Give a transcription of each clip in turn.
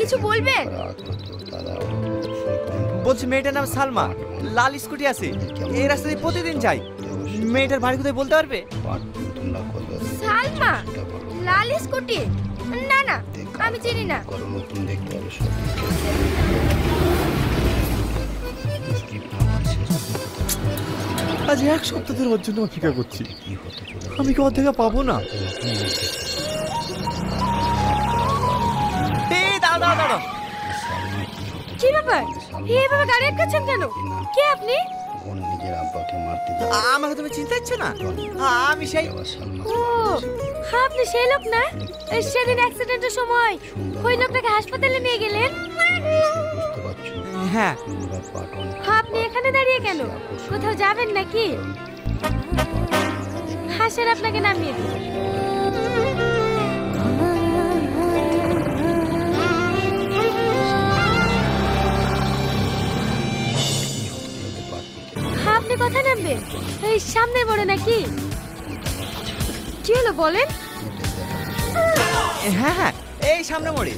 কিছু বলবেন? বলছি মেয়েটার নাম সালমা, লাল স্কুটি আছে, এই রাস্তা দিয়ে প্রতিদিন যাই। মেয়েটার বাড়ি কোথায় বলতে পারবে? সালমা, লাল স্কুটি? না না, আমি চিনি না। আজ এক সপ্তাহ ধরে ওর জন্য অপেক্ষা করছি। আমি কি ওর দেখা পাবো না? দাঁড়া দাঁড়া, কি ব্যাপার? এইভাবে গাড়ি আটকাচ্ছেন কেন? কে আপনি? আমাকে তুমি চিনতে পারছো না? আমি সেই ও, আপনি সেই লোক না সেদিন অ্যাক্সিডেন্টের সময় ওই লোকটাকে হাসপাতালে নিয়ে গেলেন? হ্যাঁ। আপনি এখানে দাঁড়িয়ে কেন? কোথাও যাবেন নাকি? হাসের আপনাকে নামিয়ে দিন। আপনি কথা নামবেন? এই সামনে বড় নাকি? কি হলো বলেন? হ্যাঁ হ্যাঁ, এই সামনে মোড়ে।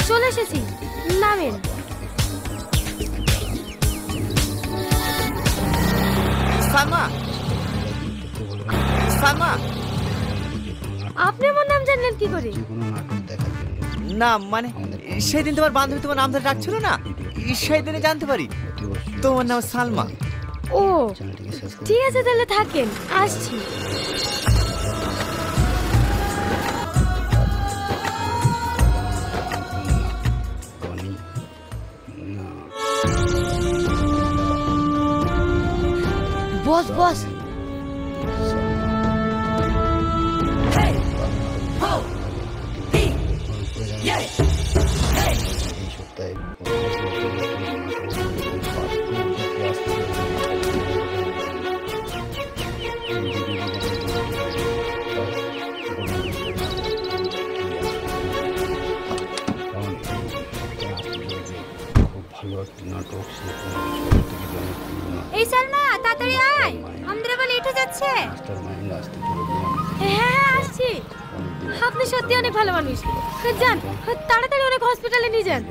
চলে এসেছি, নামেন। সালমা, সালমা। আপনি আমার নাম জানলেন কি করে? না মানে সেদিন তোমার বান্ধবী তোমার নাম ধরে ডাকছিল না, সেই দিনে জানতে পারি তোমার নাম সালমা। ও ঠিক আছে, তাহলে থাকেন, আসছি। বস বস, এই সালমা তাড়াতাড়ি আয়, আমাদের আবার লেট হয়ে যাচ্ছে। হ্যাঁ হ্যাঁ আসছি। আপনি সত্যি অনেক ভালো মানুষ, যান তাড়াতাড়ি অনেক হসপিটালে নিয়ে যান।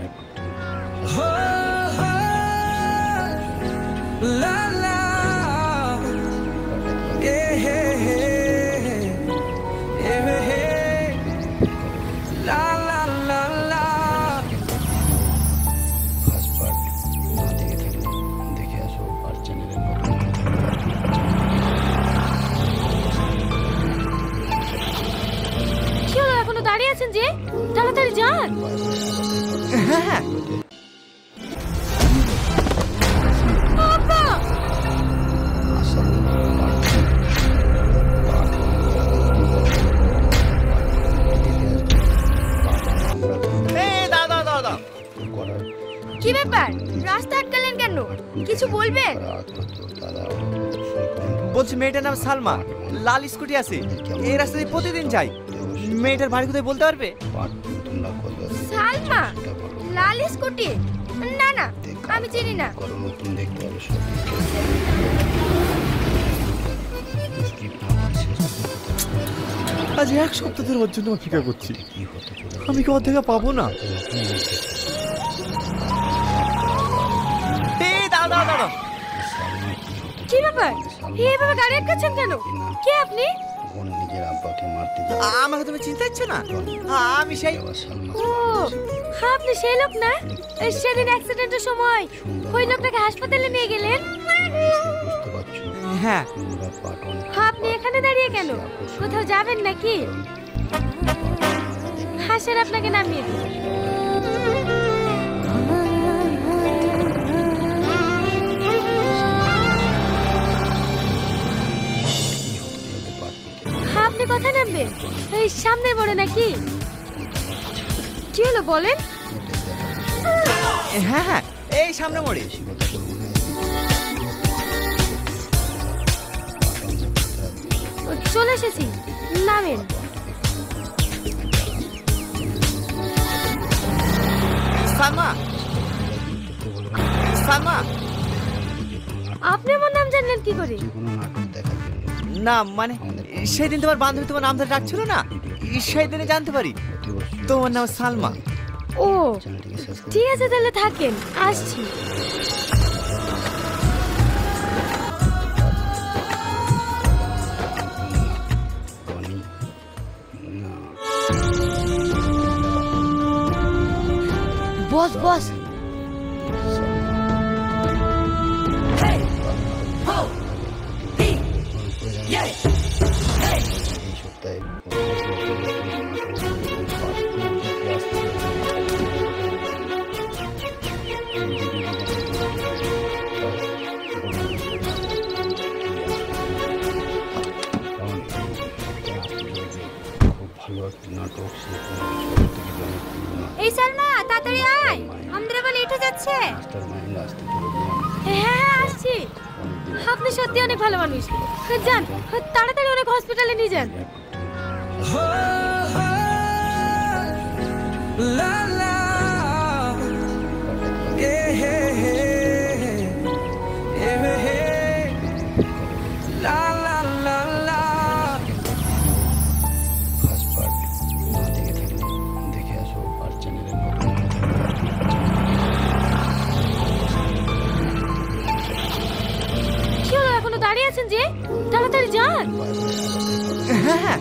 কি হলো, এখনো দাঁড়িয়ে আছেন যে? তাড়াতাড়ি যান। হ্যাঁ হ্যাঁ। আব্বা! দাঁড়া দাঁড়া দাঁড়া। কি ব্যাপার, রাস্তা আটকালেন কেন? কিছু বলবেন? বলছি মেয়েটার নাম সালমা, লাল স্কুটি আছে, এই রাস্তা দিয়ে প্রতিদিন যাই। মেয়েটার বাড়ি কোথায় বলতে পারবে? সালমা, লাল স্কুটি? না না, আমি চিনি না। আজ এক সপ্তাহ ধরে ওর জন্য অপেক্ষা করছি। আমি কি ওর দেখা পাবো না? দাঁড়া দাঁড়া, কি ব্যাপার? এইভাবে গাড়ি আটকাচ্ছেন কেন? কে আপনি? আমাকে তুমি চিনতে পারছো না? আমি সেই ও, আপনি সেই লোক না সেদিন অ্যাক্সিডেন্টের সময় ওই লোকটাকে হাসপাতালে নিয়ে গেলেন? হ্যাঁ। আপনি এখানে দাঁড়িয়ে কেন? কোথাও যাবেন নাকি? হাসের আপনাকে নামিয়ে দিন। আপনি কথা নামবেন? এই সামনে বড় নাকি? কি হলো বলেন? হ্যাঁ হ্যাঁ, এই সামনে মোড়ে। চলে এসেছি, নামেন। সালমা, সালমা। আপনি আমার নাম জানলেন কি করে? না মানে সেদিন তোমার বান্ধবী তোমার নাম ধরে ডাকছিল না, সেই দিনে জানতে পারি তোমার নাম সালমা। ও ঠিক আছে, তাহলে থাকেন, আসছি। বস বস, এই সালমা তাড়াতাড়ি আয়, আমাদের আবার লেট হয়ে যাচ্ছে। হ্যাঁ হ্যাঁ আসছি। আপনি সত্যি অনেক ভালো মানুষ, যান তাড়াতাড়ি অনেক হসপিটালে নিয়ে যান। কি হলো, এখনো দাঁড়িয়ে আছেন যে? তাড়াতাড়ি যান। হ্যাঁ হ্যাঁ,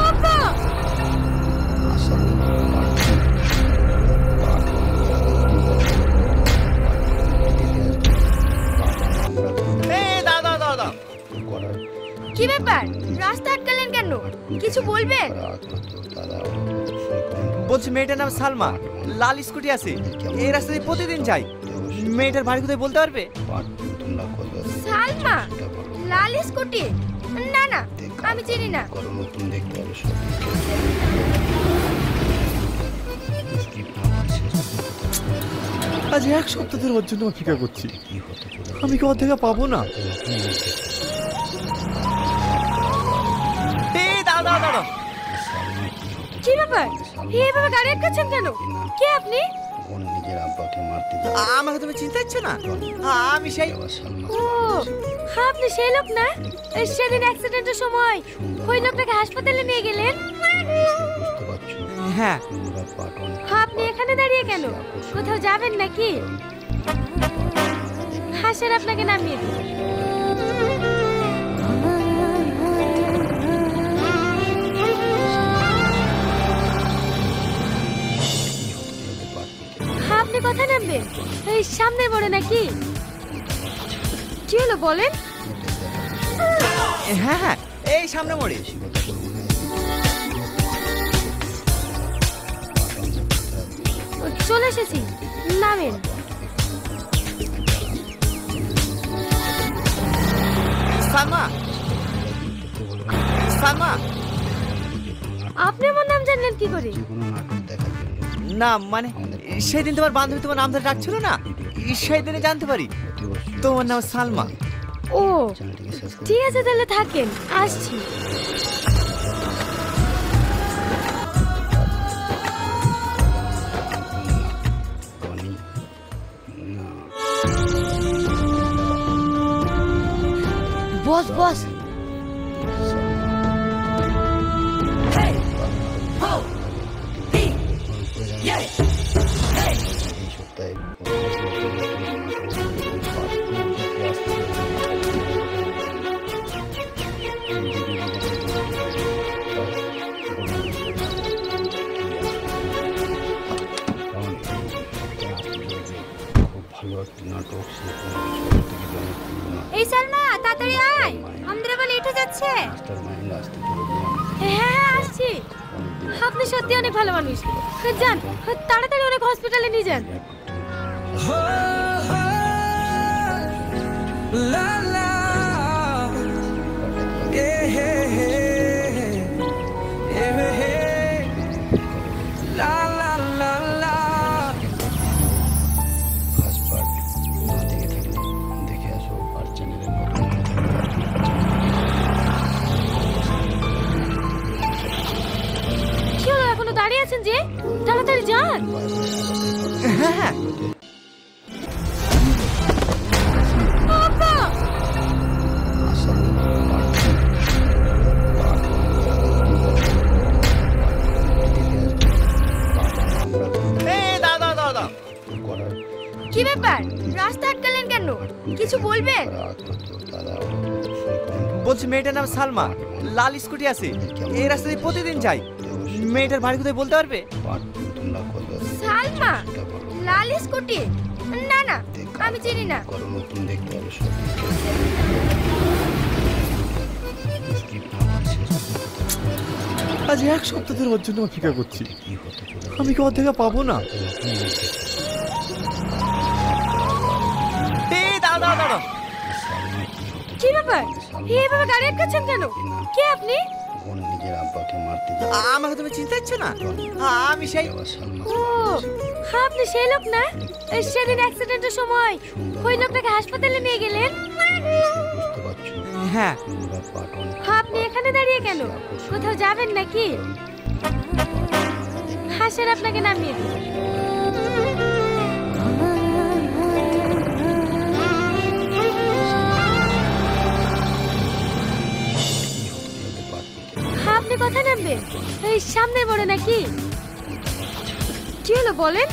আব্বা! দাও দাও দাও দাও। কি ব্যাপার, রাস্তা আটকালেন কেন? কিছু বলবেন? বলছি মেয়েটার নাম সালমা, লাল স্কুটি আছে, এই রাস্তা দিয়ে প্রতিদিন যাই। মেয়েটার বাড়ি কোথায় বলতে পারবে? সালমা, লাল স্কুটি? না না, আমি চিনি না। আজ এক সপ্তাহ ধরে ওর জন্য অপেক্ষা করছি, আমি কি ওর দেখা পাবো না? দাও দাও দাও। কি ব্যাপার, এইভাবে গাড়ি আটকাচ্ছেন কেন? কে আপনি? আমাকে তুমি চিনতে পারছো না? আমি সেই। ও আপনি সেই লোক না, সেদিন অ্যাক্সিডেন্টের সময় ওই লোকটাকে হাসপাতালে নিয়ে গেলেন? হ্যাঁ। আপনি এখানে দাঁড়িয়ে কেন, কোথাও যাবেন নাকি? হাসের আপনাকে নামিয়ে দিন। আপনি কোথায় নামবেন? এই সামনে বড় নাকি? কি হলো বলেন? হ্যাঁ হ্যাঁ, এই সামনে মোড়ে। চলে এসেছি, নামেন। সালমা, সালমা। আপনি আমার নাম জানলেন কি করে? না মানে সেদিন তোমার বান্ধবী তোমার নাম ধরে ডাকছিল না, সেই দিনে জানতে পারি তোমার নাম সালমা। ও ঠিক আছে, তাহলে থাকেন, আসছি। বস বস, এই সালমা তাড়াতাড়ি আয়, আমাদের আবার লেট হয়ে যাচ্ছে। হ্যাঁ হ্যাঁ আসছি। আপনি সত্যি অনেক ভালো মানুষ, যান তাড়াতাড়ি অনেক হসপিটালে নিয়ে যান। কি হলো, এখনো দাঁড়িয়ে আছেন যে? তাড়াতাড়ি যান। হ্যাঁ হ্যাঁ, আব্বা! কি ব্যাপার রাস্তা আটকালেন কেন কিছু বলবেন বলছি মেয়েটার নাম সালমা, লাল স্কুটি আছে, এই রাস্তা দিয়ে প্রতিদিন যাই। মেয়েটার বাড়ি কোথায় বলতে পারবে? সালমা লাল স্কুটি না না আমি চিনি না আজ এক সপ্তাহ ধরে ওর জন্য অপেক্ষা করছি, আমি কি ওর দেখা পাবো না? এই দাদা দাদা, কি ব্যাপার এইভাবে গাড়ি আটকাচ্ছেন কেন? কে আপনি? আমাকে তুমি চিনতে পারছো না? আমি সেই ও আপনি সেই লোক না সেদিন অ্যাক্সিডেন্টের সময় ওই লোকটাকে হাসপাতালে নিয়ে গেলেন? হ্যাঁ। আপনি এখানে দাঁড়িয়ে কেন কোথাও যাবেন নাকি? হাসের আপনাকে নামিয়ে দিই। আপনি কথা নামবেন এই সামনে বড় নাকি? কি হলো বলেন?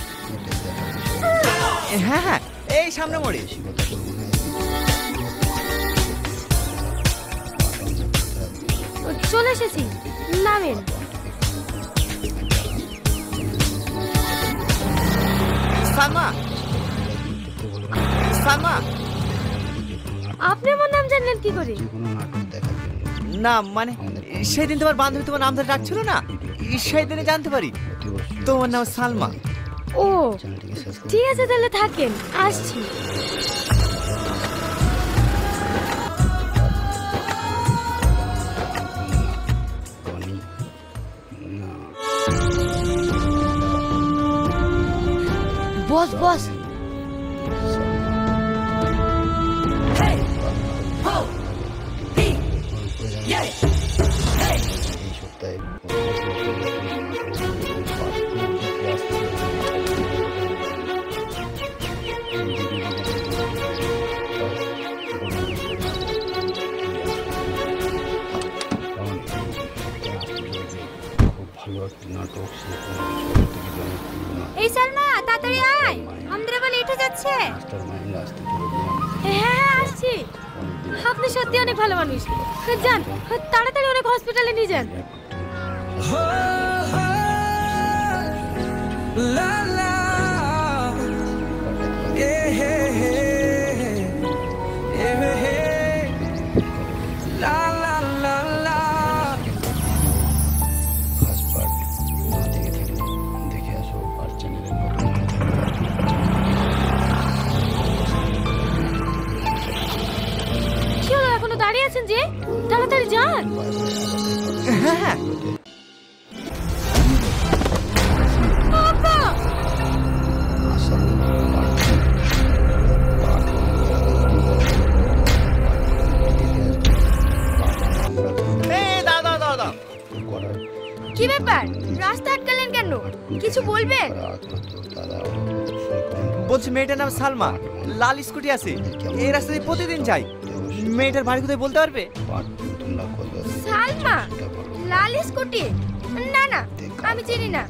হ্যাঁ হ্যাঁ এই সামনে মোড়ে। চলে এসেছি নামেন। সালমা, সালমা, আপনি আমার নাম জানলেন কি করে? না মানে সেদিন তোমার বান্ধবী তোমার নাম ধরে ডাকছিল না, সেই দিনে জানতে পারি তোমার নাম সালমা। ও ঠিক আছে তাহলে থাকেন আসছি। বস বস এই সালমা তাড়াতাড়ি আয় আমাদের আবার লেট হয়ে যাচ্ছে। হ্যাঁ হ্যাঁ আসছি। আপনি সত্যি অনেক ভালো মানুষ, যান তাড়াতাড়ি অনেক হসপিটালে নিয়ে যান। কি হলো এখনো দাঁড়িয়ে আছেন যে? তাড়াতাড়ি যান। হ্যাঁ হ্যাঁ আব্বা! এই দাদা দাদা, কি ব্যাপার রাস্তা আটকালেন কেন কিছু বলবেন? বলছি মেয়েটার নাম সালমা, লাল স্কুটি আছে, এই রাস্তা দিয়ে প্রতিদিন যাই। মেয়েটার বাড়ি কোথায় বলতে পারবে? সালমা লাল স্কুটি না না আমি চিনি না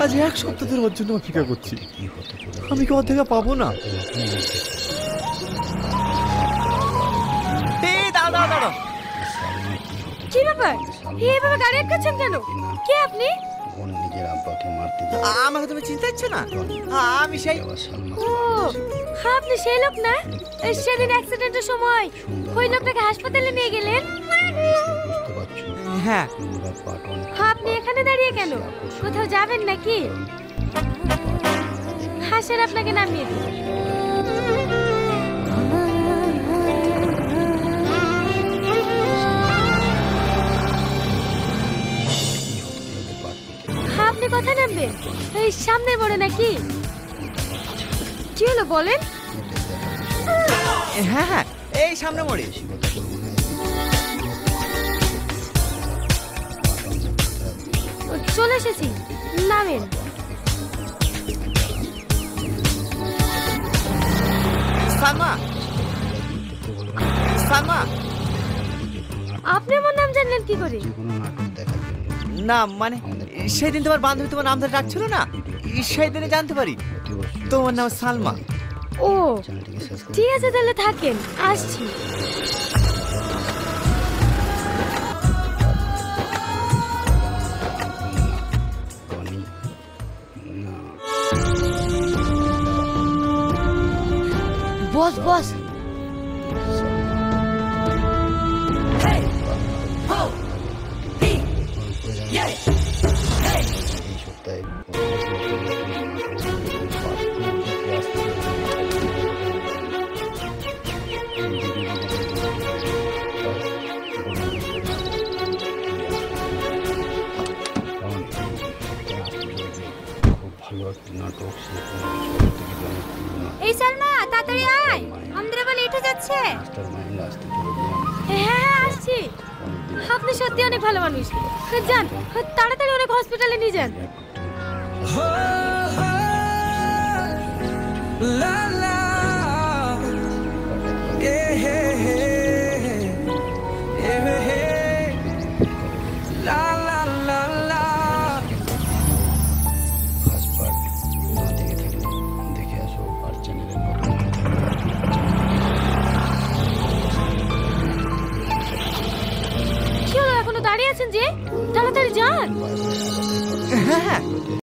আজ এক সপ্তাহ ধরে ওর জন্য অপেক্ষা করছি, আমি কি ওর দেখা পাবো না? এই দাদা দাদা, কি ব্যাপার এইভাবে গাড়ি আটকাচ্ছেন কেন? কে আপনি? আমাকে তুমি চিনতে পারছো না? আমি সেই ও আপনি সেই লোক না সেদিন অ্যাক্সিডেন্টের সময় ওই লোকটাকে হাসপাতালে নিয়ে গেলেন? হ্যাঁ। আপনি এখানে দাঁড়িয়ে কেন কোথাও যাবেন নাকি? হাসের আপনাকে নামিয়ে দিই। আপনি কথা নামবেন এই সামনে বড় নাকি? কি হলো বলেন? হ্যাঁ হ্যাঁ এই সামনে মোড়ে। চলে এসেছি নামেন। সালমা, সালমা, আপনি আমার নাম জানলেন কি করে? না মানে সেদিন তোমার বান্ধবী তোমার নাম ধরে ডাকছিল না, সেই দিনে জানতে পারি তোমার নাম সালমা। ও ঠিক আছে, তাহলে থাকেন, আসছি। বস বস, এই সালমা তাড়াতাড়ি আয়, আমাদের আবার লেট হয়ে যাচ্ছে। হ্যাঁ হ্যাঁ আসছি। আপনি সত্যি অনেক ভালো মানুষ, যান তাড়াতাড়ি অনেক হসপিটালে নিয়ে যান। La la, yeah, yeah, yeah, yeah, la la la la. কি হলো, এখনো দাঁড়িয়ে আছেন যে? তাড়াতাড়ি যান।